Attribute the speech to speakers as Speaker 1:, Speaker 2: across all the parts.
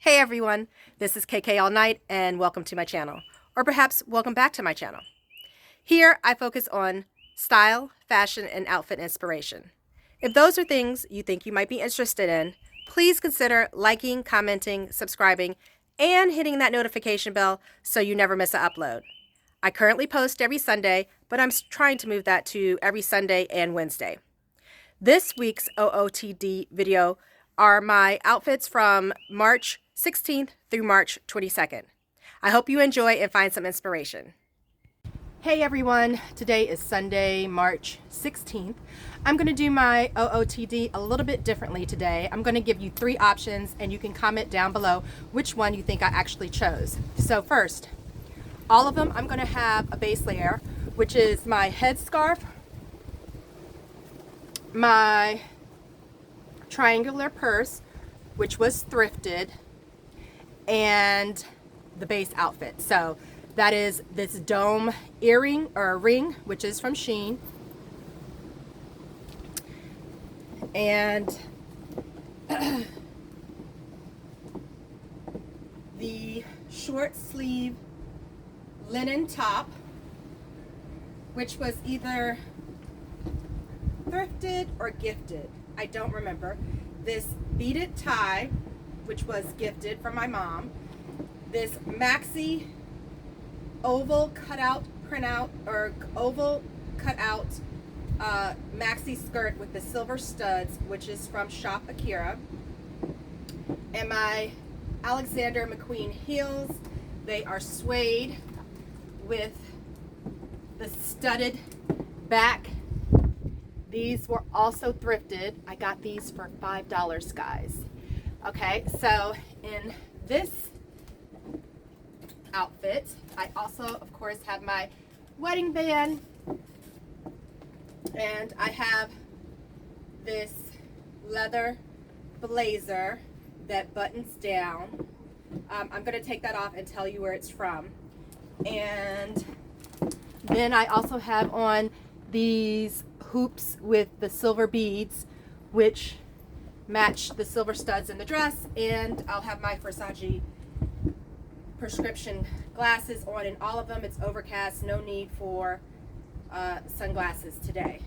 Speaker 1: Hey everyone, this is KK All Night and welcome to my channel, or perhaps welcome back to my channel. Here I focus on style, fashion, and outfit inspiration. If those are things you think you might be interested in, please consider liking, commenting, subscribing, and hitting that notification bell so you never miss an upload. I currently post every Sunday, but I'm trying to move that to every Sunday and Wednesday. This week's OOTD video are my outfits from March 16th through March 22nd. I hope you enjoy and find some inspiration. Hey everyone, today is Sunday, March 16th. I'm going to do my OOTD a little bit differently today. I'm going to give you 3 options and you can comment down below which one you think I actually chose. So first, all of them I'm going to have a base layer, which is my headscarf, my triangular purse, which was thrifted, and the base outfit. So that is this dome earring or ring, which is from Shein, and the short sleeve linen top, which was either thrifted or gifted. I don't remember. This beaded tie, which was gifted from my mom. This maxi oval cutout printout or oval cutout maxi skirt with the silver studs, which is from Shop Akira. And my Alexander McQueen heels. They are suede with the studded back. These were also thrifted. I got these for $5, guys. Okay, so in this outfit, I also, of course, have my wedding band, and I have this leather blazer that buttons down. I'm going to take that off and tell you where it's from. And then I also have on these hoops with the silver beads, which match the silver studs in the dress, and I'll have my Versace prescription glasses on in all of them. It's overcast, no need for sunglasses today.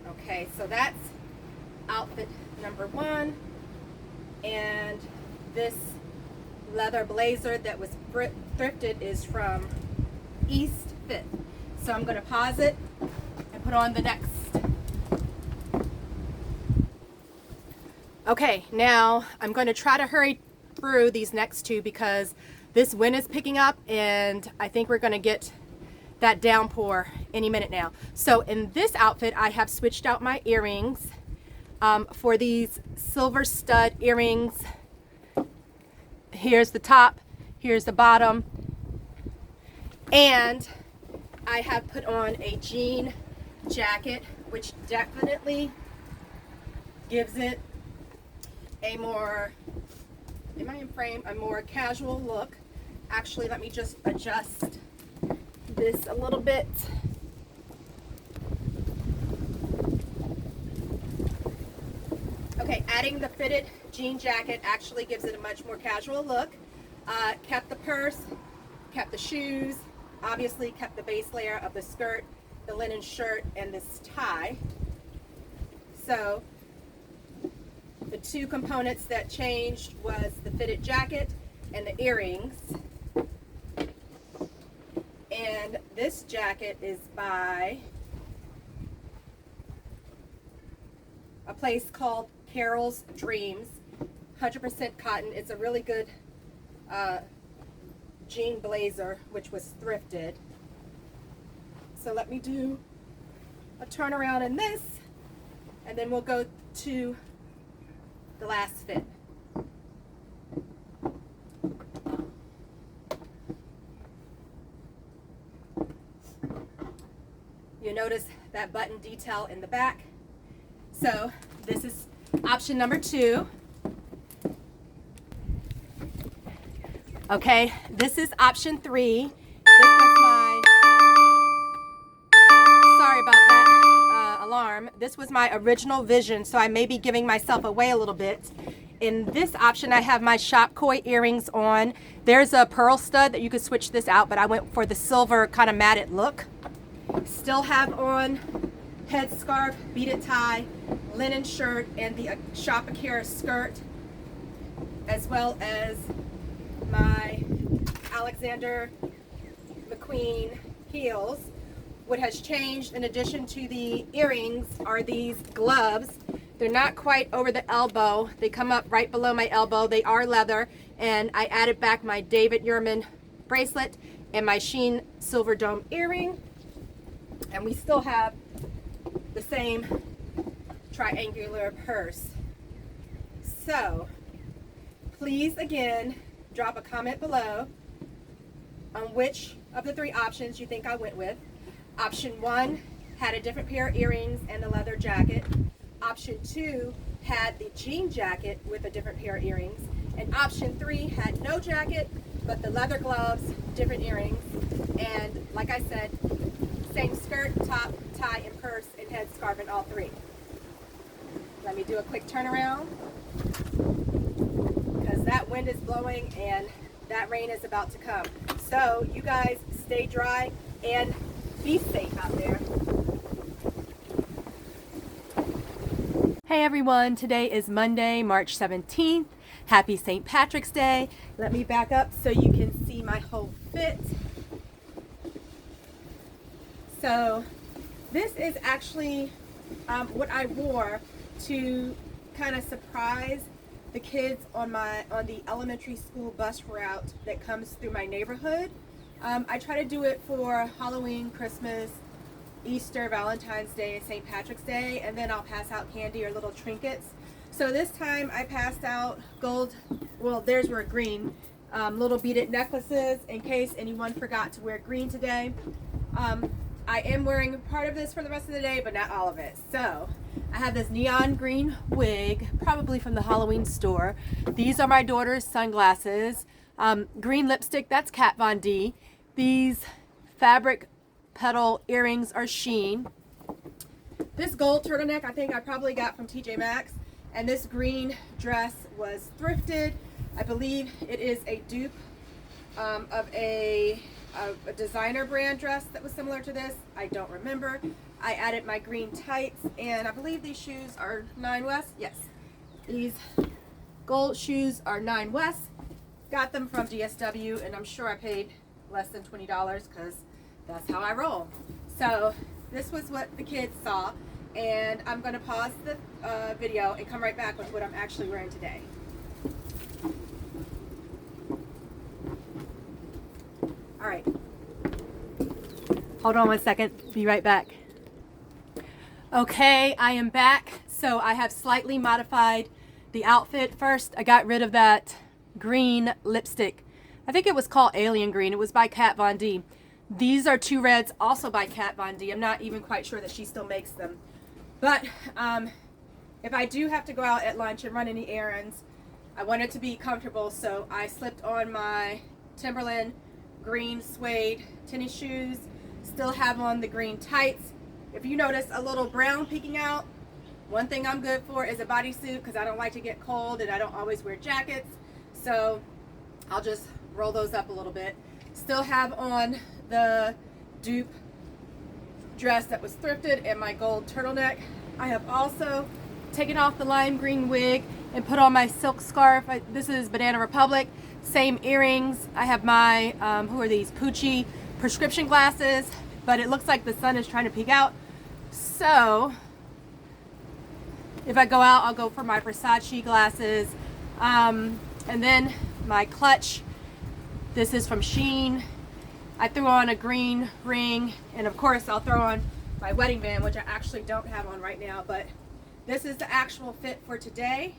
Speaker 1: Okay, so that's outfit number 1, and this leather blazer that was thrifted is from East 5th. So I'm going to pause it and put on the next. Okay, now I'm going to try to hurry through these next 2 because this wind is picking up and I think we're going to get that downpour any minute now. So in this outfit, I have switched out my earrings for these silver stud earrings. Here's the top, here's the bottom, and I have put on a jean jacket, which definitely gives it a more, am I in frame, a more casual look. Actually, let me just adjust this a little bit. Okay, adding the fitted jean jacket actually gives it a much more casual look. Kept the purse, kept the shoes, obviously kept the base layer of the skirt, the linen shirt, and this tie. So the 2 components that changed was the fitted jacket and the earrings. And this jacket is by a place called Carol's Dreams, 100% cotton. It's a really good jean blazer, which was thrifted. So let me do a turnaround in this, and then we'll go to the last fit. You notice that button detail in the back. So this is option number 2. Okay, this is option 3. This was my, sorry about that alarm. this was my original vision, so I may be giving myself away a little bit. In this option, I have my shop koi earrings on. There's a pearl stud that you could switch this out, but I went for the silver kind of matted look. Still have on headscarf, beaded tie, linen shirt, and the Shop Akira skirt, as well as my Alexander McQueen heels. What has changed in addition to the earrings are these gloves. They're not quite over the elbow. They come up right below my elbow. They are leather, and I added back my David Yurman bracelet and my Sheen silver dome earring. And we still have the same triangular purse. So please again drop a comment below on which of the three options you think I went with. Option 1 had a different pair of earrings and a leather jacket. Option 2 had the jean jacket with a different pair of earrings. And option 3 had no jacket, but the leather gloves, different earrings, and like I said, same skirt, top, tie, and purse, and headscarf in all three. Let me do a quick turnaround, because that wind is blowing and that rain is about to come. So you guys stay dry and be safe out there. Hey everyone, today is Monday, March 17th. Happy St. Patrick's Day. Let me back up so you can see my whole fit. So this is actually what I wore to kind of surprise the kids on the elementary school bus route that comes through my neighborhood. I try to do it for Halloween, Christmas, Easter, Valentine's Day, and St. Patrick's Day, and then I'll pass out candy or little trinkets. So this time I passed out gold, well theirs were green, little beaded necklaces in case anyone forgot to wear green today. I am wearing part of this for the rest of the day, but not all of it. So I have this neon green wig, probably from the Halloween store. These are my daughter's sunglasses. Green lipstick, that's Kat Von D. These fabric petal earrings are Sheen. This gold turtleneck I think I probably got from TJ Maxx. And this green dress was thrifted. I believe it is a dupe of a designer brand dress that was similar to this. I don't remember. I added my green tights, and I believe these shoes are Nine West. Yes, these gold shoes are Nine West. Got them from DSW, and I'm sure I paid less than $20 because that's how I roll. So this was what the kids saw, and I'm going to pause the video and come right back with what I'm actually wearing today. All right, hold on one second, be right back. Okay, I am back. So I have slightly modified the outfit. First, I got rid of that green lipstick. I think it was called Alien Green. It was by Kat Von D. These are two reds, also by Kat Von D. I'm not even quite sure that she still makes them. But if I do have to go out at lunch and run any errands, I want it to be comfortable, so I slipped on my Timberland green suede tennis shoes. Still have on the green tights. If you notice a little brown peeking out, one thing I'm good for is a bodysuit because I don't like to get cold and I don't always wear jackets. So I'll just roll those up a little bit. Still have on the dupe dress that was thrifted and my gold turtleneck. I have also taken off the lime green wig and put on my silk scarf. This is Banana Republic. Same earrings. I have my, who are these? Pucci prescription glasses, but it looks like the sun is trying to peek out. So if I go out, I'll go for my Versace glasses. And then my clutch. This is from Sheen. I threw on a green ring, and of course I'll throw on my wedding band, which I actually don't have on right now, but this is the actual fit for today.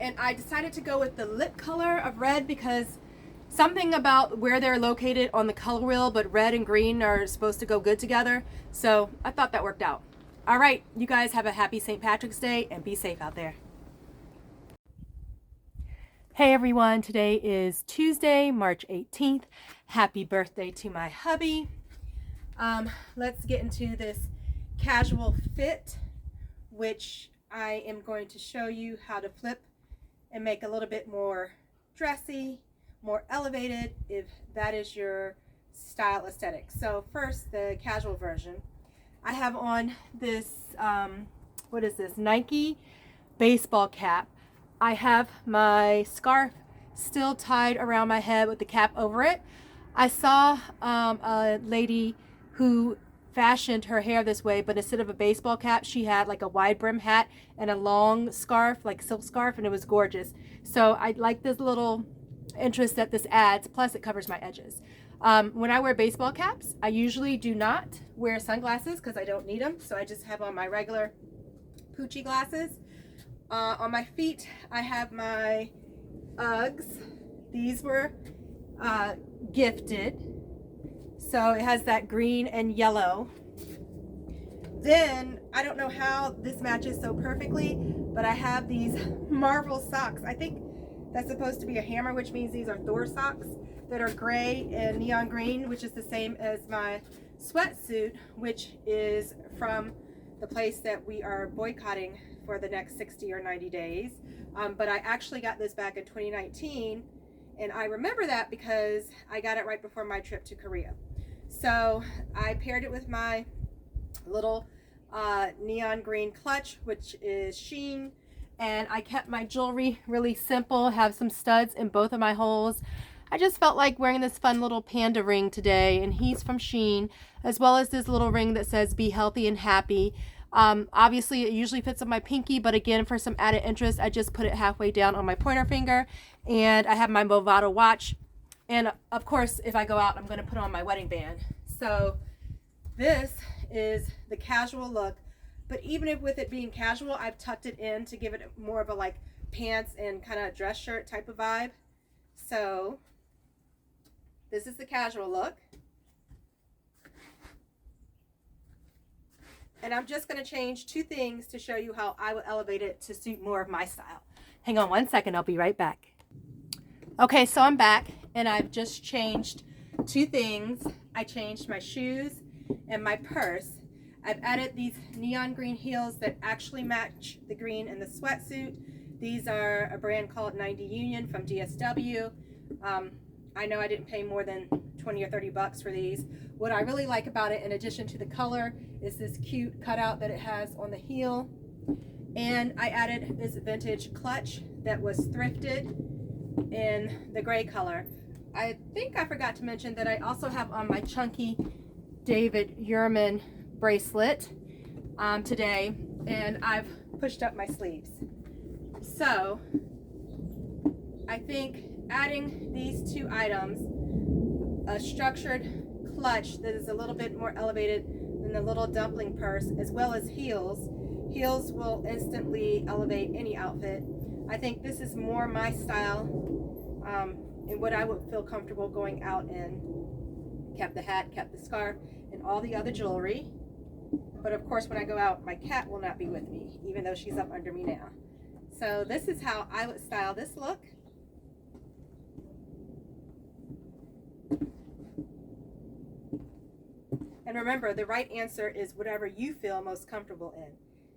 Speaker 1: And I decided to go with the lip color of red because something about where they're located on the color wheel, but red and green are supposed to go good together. So I thought that worked out. All right, you guys have a happy St. Patrick's Day and be safe out there. Hey everyone, today is Tuesday, March 18th. Happy birthday to my hubby. Let's get into this casual fit, which I am going to show you how to flip and make a little bit more dressy, more elevated, if that is your style aesthetic. So first, the casual version. I have on this, what is this, Nike baseball cap. I have my scarf still tied around my head with the cap over it. I saw a lady who fashioned her hair this way, but instead of a baseball cap, she had like a wide brim hat and a long scarf, like silk scarf, and it was gorgeous. So I like this little interest that this adds, plus it covers my edges. When I wear baseball caps, I usually do not wear sunglasses because I don't need them, so I just have on my regular Poochie glasses. On my feet, I have my Uggs. These were gifted. So it has that green and yellow. Then, I don't know how this matches so perfectly, but I have these Marvel socks. I think that's supposed to be a hammer, which means these are Thor socks that are gray and neon green, which is the same as my sweatsuit, which is from the place that we are boycotting for the next 60 or 90 days. But I actually got this back in 2019, and I remember that because I got it right before my trip to Korea. So I paired it with my little neon green clutch, which is Shein, and I kept my jewelry really simple, have some studs in both of my holes. I just felt like wearing this fun little panda ring today, and he's from Shein, as well as this little ring that says be healthy and happy. Obviously it usually fits on my pinky, but again, for some added interest, I just put it halfway down on my pointer finger. And I have my Movado watch, and of course if I go out, I'm going to put on my wedding band. So this is the casual look, but even with it being casual, I've tucked it in to give it more of a like pants and kind of dress shirt type of vibe. So this is the casual look. And I'm just going to change two things to show you how I will elevate it to suit more of my style. Hang on one second, I'll be right back. Okay, so I'm back, and I've just changed two things. I changed my shoes and my purse. I've added these neon green heels that actually match the green in the sweatsuit. These are a brand called 90 Union from DSW. I know I didn't pay more than 20 or 30 bucks for these. What I really like about it, in addition to the color, is this cute cutout that it has on the heel. And I added this vintage clutch that was thrifted in the gray color. I think I forgot to mention that I also have on my chunky David Yurman bracelet today, and I've pushed up my sleeves. So I think adding these two items, a structured clutch that is a little bit more elevated than the little dumpling purse, as well as heels. Heels will instantly elevate any outfit. I think this is more my style and what I would feel comfortable going out in. Kept the hat, kept the scarf, and all the other jewelry. But of course, when I go out, my cat will not be with me, even though she's up under me now. So this is how I would style this look. And remember, the right answer is whatever you feel most comfortable in.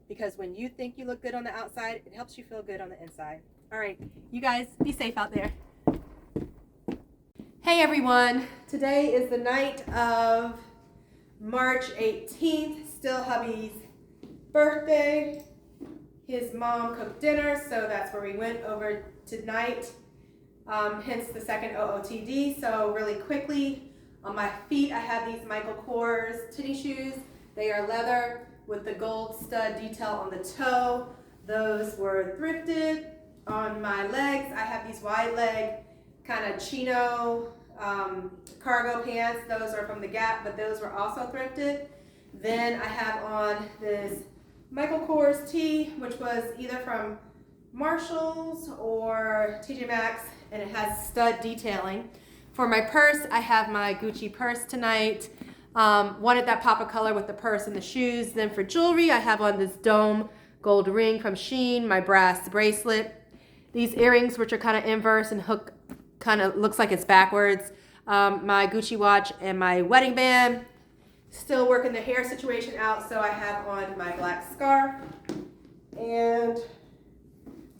Speaker 1: Because when you think you look good on the outside, it helps you feel good on the inside. All right, you guys, be safe out there. Hey everyone, today is the night of March 18th, still hubby's birthday. His mom cooked dinner, so that's where we went over tonight, hence the second OOTD. So really quickly, on my feet I have these Michael Kors tennis shoes. They are leather with the gold stud detail on the toe. Those were thrifted. On my legs, I have these wide leg kind of chino cargo pants. Those are from the Gap, but those were also thrifted. Then I have on this Michael Kors tee, which was either from Marshalls or TJ Maxx, and it has stud detailing. For my purse, I have my Gucci purse tonight. Wanted that pop of color with the purse and the shoes. Then for jewelry, I have on this dome gold ring from Shein, my brass bracelet. these earrings, which are kind of inverse and hook kind of looks like it's backwards, my Gucci watch, and my wedding band. Still working the hair situation out, so I have on my black scarf. And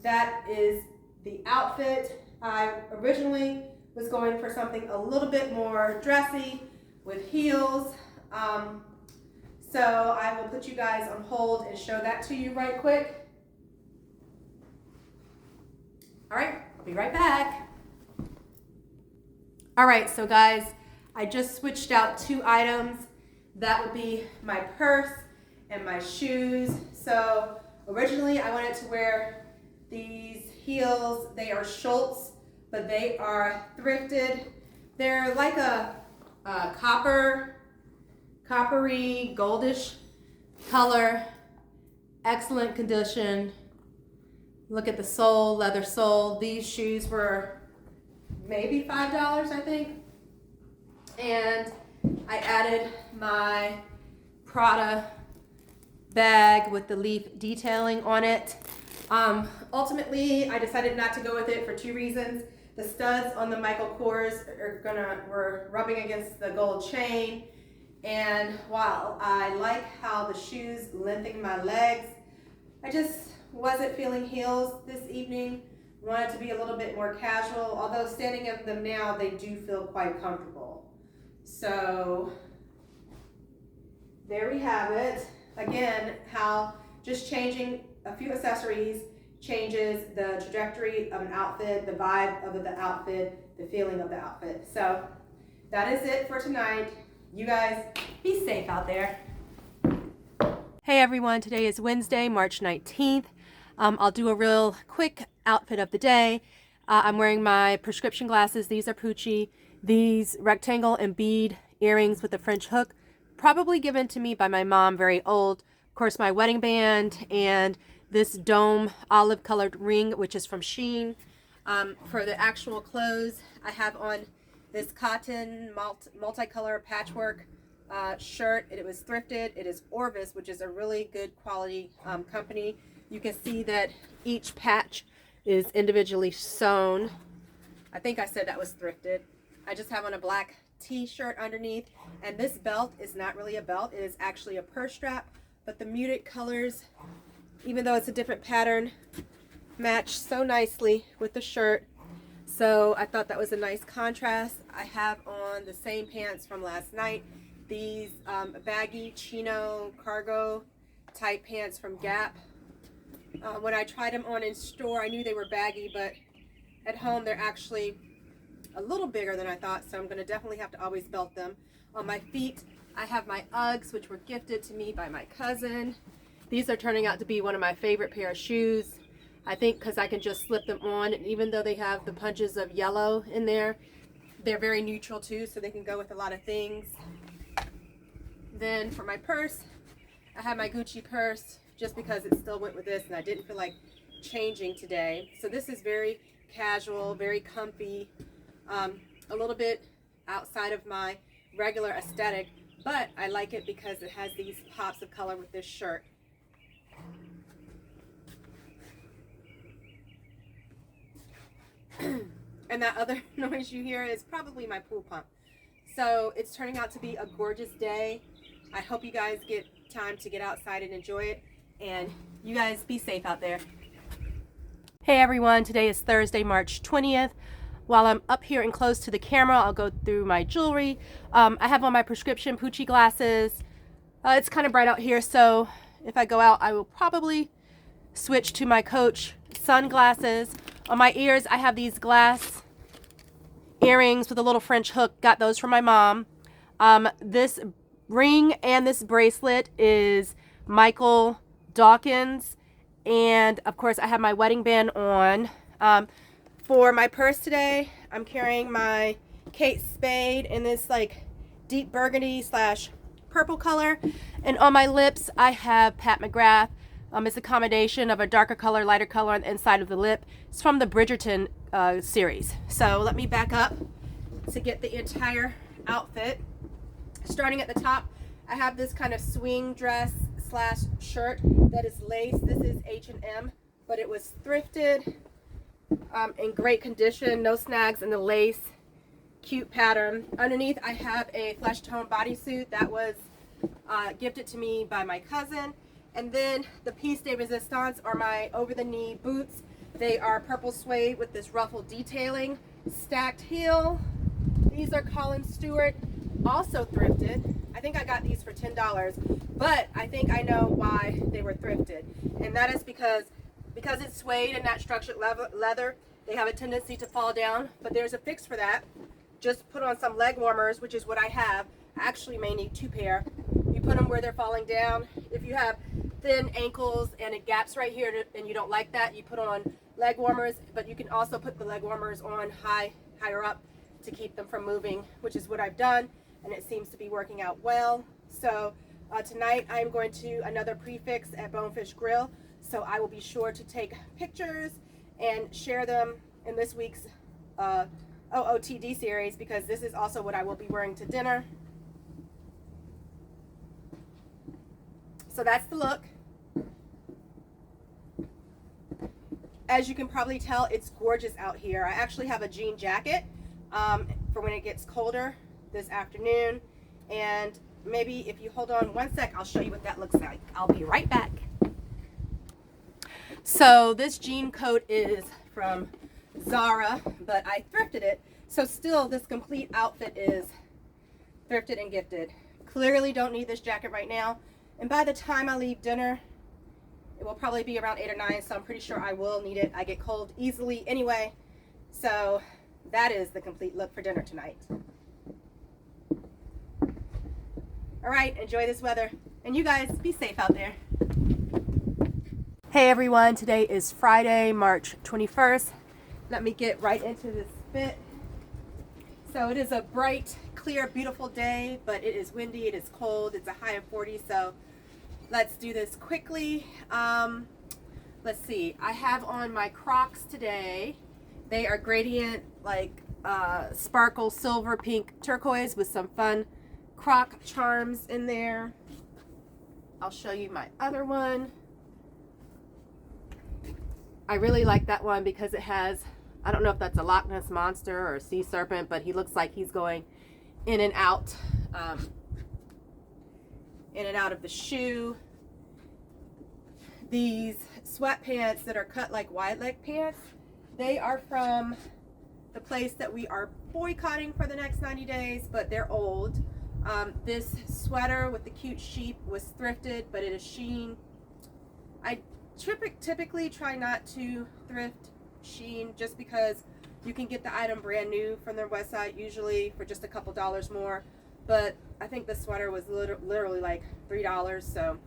Speaker 1: that is the outfit. I originally was going for something a little bit more dressy with heels. So I will put you guys on hold and show that to you right quick. All right, I'll be right back. All right, so guys, I just switched out 2 items. That would be my purse and my shoes. So originally I wanted to wear these heels. They are Schultz, but they are thrifted. They're like a coppery, goldish color, excellent condition. Look at the sole, leather sole. These shoes were maybe $5, I think. And I added my Prada bag with the leaf detailing on it. Ultimately, I decided not to go with it for 2 reasons. The studs on the Michael Kors were rubbing against the gold chain. And while I like how the shoes lengthen my legs, I just wasn't feeling heels this evening. Wanted to be a little bit more casual, although standing in them now, they do feel quite comfortable. So there we have it. Again, how just changing a few accessories changes the trajectory of an outfit, the vibe of the outfit, the feeling of the outfit. So that is it for tonight. You guys be safe out there. Hey everyone, today is Wednesday, March 19th. I'll do a real quick outfit of the day. I'm wearing my prescription glasses. These are Pucci. These rectangle and bead earrings with a French hook, probably given to me by my mom, very old. Of course, my wedding band and this dome olive colored ring, which is from Shein. For the actual clothes, I have on this cotton multicolor patchwork shirt. It was thrifted. It is Orvis, which is a really good quality company. You can see that each patch is individually sewn. I think I said that was thrifted. I just have on a black t-shirt underneath, and this belt is not really a belt. It is actually a purse strap, but the muted colors, even though it's a different pattern, match so nicely with the shirt. So I thought that was a nice contrast. I have on the same pants from last night. These baggy chino cargo type pants from Gap. When I tried them on in store, I knew they were baggy, but at home they're actually a little bigger than I thought, so I'm going to definitely have to always belt them. On my feet, I have my Uggs, which were gifted to me by my cousin. These are turning out to be one of my favorite pair of shoes. I think because I can just slip them on, and even though they have the punches of yellow in there, they're very neutral too, so they can go with a lot of things. Then for my purse, I have my Gucci purse just because it still went with this, and I didn't feel like changing today. So this is very casual, very comfy. A little bit outside of my regular aesthetic, but I like it because it has these pops of color with this shirt. And that other noise you hear is probably my pool pump. So it's turning out to be a gorgeous day. I hope you guys get time to get outside and enjoy it, and you guys be safe out there. Hey everyone, today is Thursday, March 20th. While I'm up here and close to the camera, I'll go through my jewelry. I have on my prescription Pucci glasses. It's kind of bright out here, so if I go out, I will probably switch to my Coach sunglasses. On my ears, I have these glass earrings with a little French hook. Got those from my mom. This ring and this bracelet is Michael Dawkins. And of course, I have my wedding band on. For my purse today, I'm carrying my Kate Spade in this like deep burgundy / purple color. And on my lips, I have Pat McGrath. It's a combination of a darker color, lighter color on the inside of the lip. It's from the Bridgerton series. So let me back up to get the entire outfit. Starting at the top, I have this kind of swing dress / shirt that is lace. This is H&M, but it was thrifted. in great condition, no snags in the lace, cute pattern. Underneath I have a flesh tone bodysuit that was gifted to me by my cousin. And then the piece de resistance are my over the knee boots. They are purple suede with this ruffled detailing, stacked heel. These are Colin Stewart, also thrifted. I think I got these for $10, but I think I know why they were thrifted. And that is because it's suede and not structured leather, they have a tendency to fall down, but there's a fix for that. Just put on some leg warmers, which is what I have. I actually may need 2 pair. You put them where they're falling down. If you have thin ankles and it gaps right here and you don't like that, you put on leg warmers, but you can also put the leg warmers on higher up to keep them from moving, which is what I've done, and it seems to be working out well. So tonight I'm going to another prefix at Bonefish Grill, so I will be sure to take pictures and share them in this week's OOTD series, because this is also what I will be wearing to dinner. So that's the look. As you can probably tell, it's gorgeous out here. I actually have a jean jacket for when it gets colder this afternoon. And maybe if you hold on one sec, I'll show you what that looks like. I'll be right back. So this jean coat is from Zara, but I thrifted it. So still, this complete outfit is thrifted and gifted. Clearly don't need this jacket right now. And by the time I leave dinner, it will probably be around 8 or 9, so I'm pretty sure I will need it. I get cold easily anyway. So that is the complete look for dinner tonight. All right, enjoy this weather. And you guys, be safe out there. Hey everyone, today is Friday, March 21st. Let me get right into this fit. So it is a bright, clear, beautiful day, but it is windy, it is cold, it's a high of 40, so let's do this quickly. Let's see, I have on my Crocs today. They are gradient, like sparkle silver, pink, turquoise with some fun Croc charms in there. I'll show you my other one. I really like that one because it has, I don't know if that's a Loch Ness monster or a sea serpent, but he looks like he's going in and out of the shoe. These sweatpants that are cut like wide leg pants, they are from the place that we are boycotting for the next 90 days, but they're old. This sweater with the cute sheep was thrifted, but it is Shein. I typically try not to thrift Shein just because you can get the item brand new from their website usually for just a couple dollars more, but I think the sweater was literally like $3, so,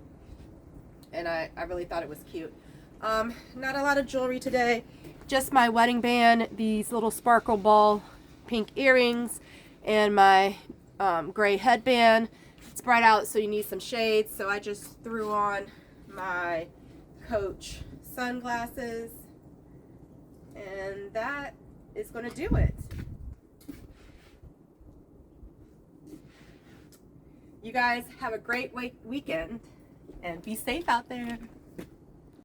Speaker 1: and I really thought it was cute. Not a lot of jewelry today, just my wedding band, these little sparkle ball pink earrings, and my gray headband. It's bright out, so you need some shades, so I just threw on my Coach sunglasses, and that is going to do it. You guys have a great weekend and be safe out there.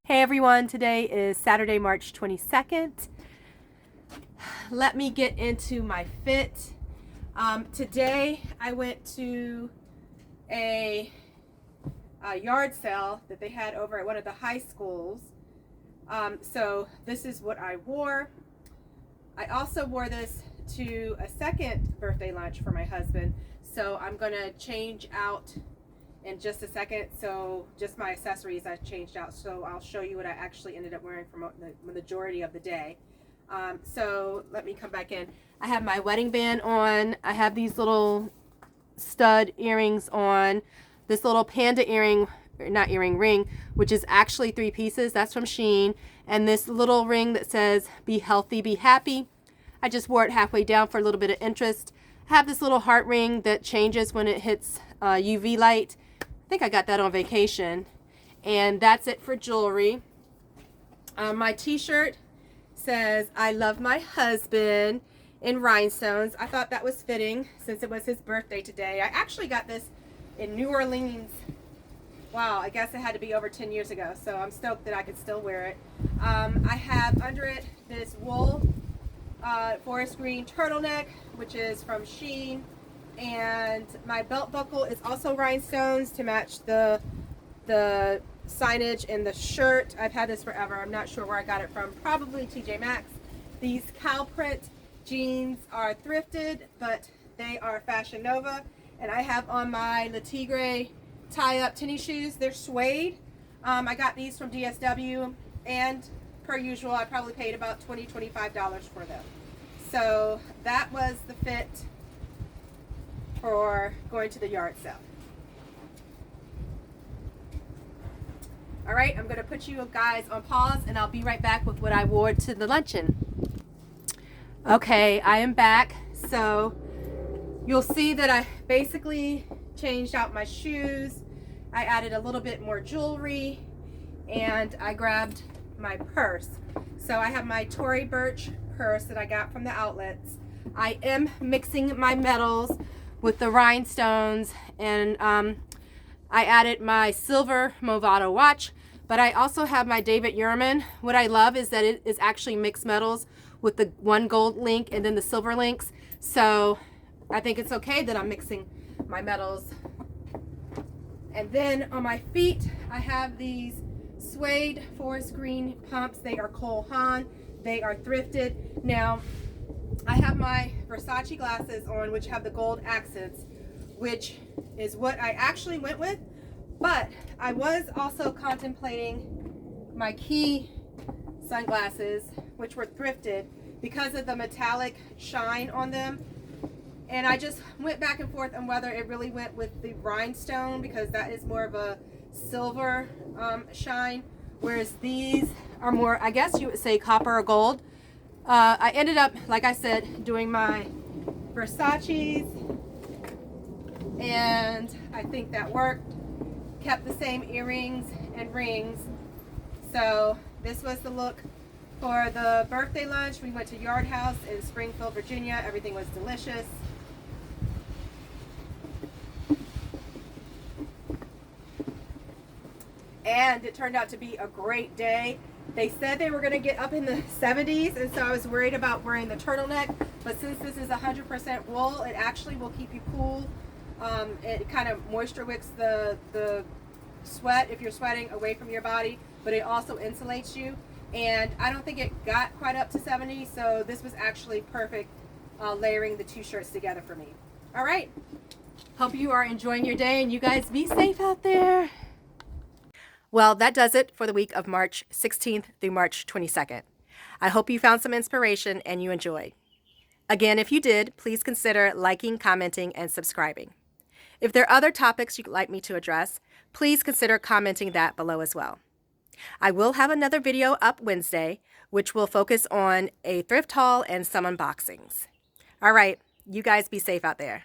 Speaker 1: Hey everyone, today is Saturday, March 22nd. Let me get into my fit. Today I went to a yard sale that they had over at one of the high schools. So this is what I wore. I also wore this to a second birthday lunch for my husband. So I'm gonna change out in just a second. So just my accessories I changed out. So I'll show you what I actually ended up wearing for the majority of the day. So let me come back in. I have my wedding band on. I have these little stud earrings on. This little panda earring, not earring, ring, which is actually 3 pieces. That's from Shein. And this little ring that says, be healthy, be happy. I just wore it halfway down for a little bit of interest. I have this little heart ring that changes when it hits UV light. I think I got that on vacation. And that's it for jewelry. My t-shirt says, I love my husband, in rhinestones. I thought that was fitting since it was his birthday today. I actually got this in New Orleans wow, I guess it had to be over 10 years ago, so I'm stoked that I could still wear it. I have under it this wool forest green turtleneck, which is from Shein, and my belt buckle is also rhinestones to match the signage in the shirt. I've had this forever. I'm not sure where I got it from. Probably TJ Maxx. These cow print jeans are thrifted, but they are Fashion Nova. And I have on my Le Tigre tie-up tennis shoes. They're suede. I got these from DSW, and per usual, I probably paid about $20, $25 for them. So that was the fit for going to the yard sale. All right, I'm going to put you guys on pause, and I'll be right back with what I wore to the luncheon. Okay, I am back. So you'll see that I basically changed out my shoes. I added a little bit more jewelry, and I grabbed my purse. So I have my Tory Burch purse that I got from the outlets. I am mixing my metals with the rhinestones, and I added my silver Movado watch, but I also have my David Yurman. What I love is that it is actually mixed metals with the one gold link and then the silver links. So I think it's okay that I'm mixing my metals. And then on my feet, I have these suede forest green pumps. They are Cole Haan. They are thrifted. Now, I have my Versace glasses on, which have the gold accents, which is what I actually went with. But I was also contemplating my Key sunglasses, which were thrifted because of the metallic shine on them. And I just went back and forth on whether it really went with the rhinestone, because that is more of a silver shine, whereas these are more, I guess you would say, copper or gold. I ended up, like I said, doing my Versace's, and I think that worked. Kept the same earrings and rings. So this was the look for the birthday lunch. We went to Yard House in Springfield, Virginia. Everything was delicious. And it turned out to be a great day. They said they were going to get up in the 70s, and so I was worried about wearing the turtleneck, but since this is 100% wool, it actually will keep you cool. It kind of moisture wicks the sweat if you're sweating away from your body, but it also insulates you. And I don't think it got quite up to 70, so this was actually perfect layering the two shirts together for me. All right. Hope you are enjoying your day, and you guys be safe out there. Well, that does it for the week of March 16th through March 22nd. I hope you found some inspiration and you enjoyed. Again, if you did, please consider liking, commenting, and subscribing. If there are other topics you'd like me to address, please consider commenting that below as well. I will have another video up Wednesday, which will focus on a thrift haul and some unboxings. All right, you guys be safe out there.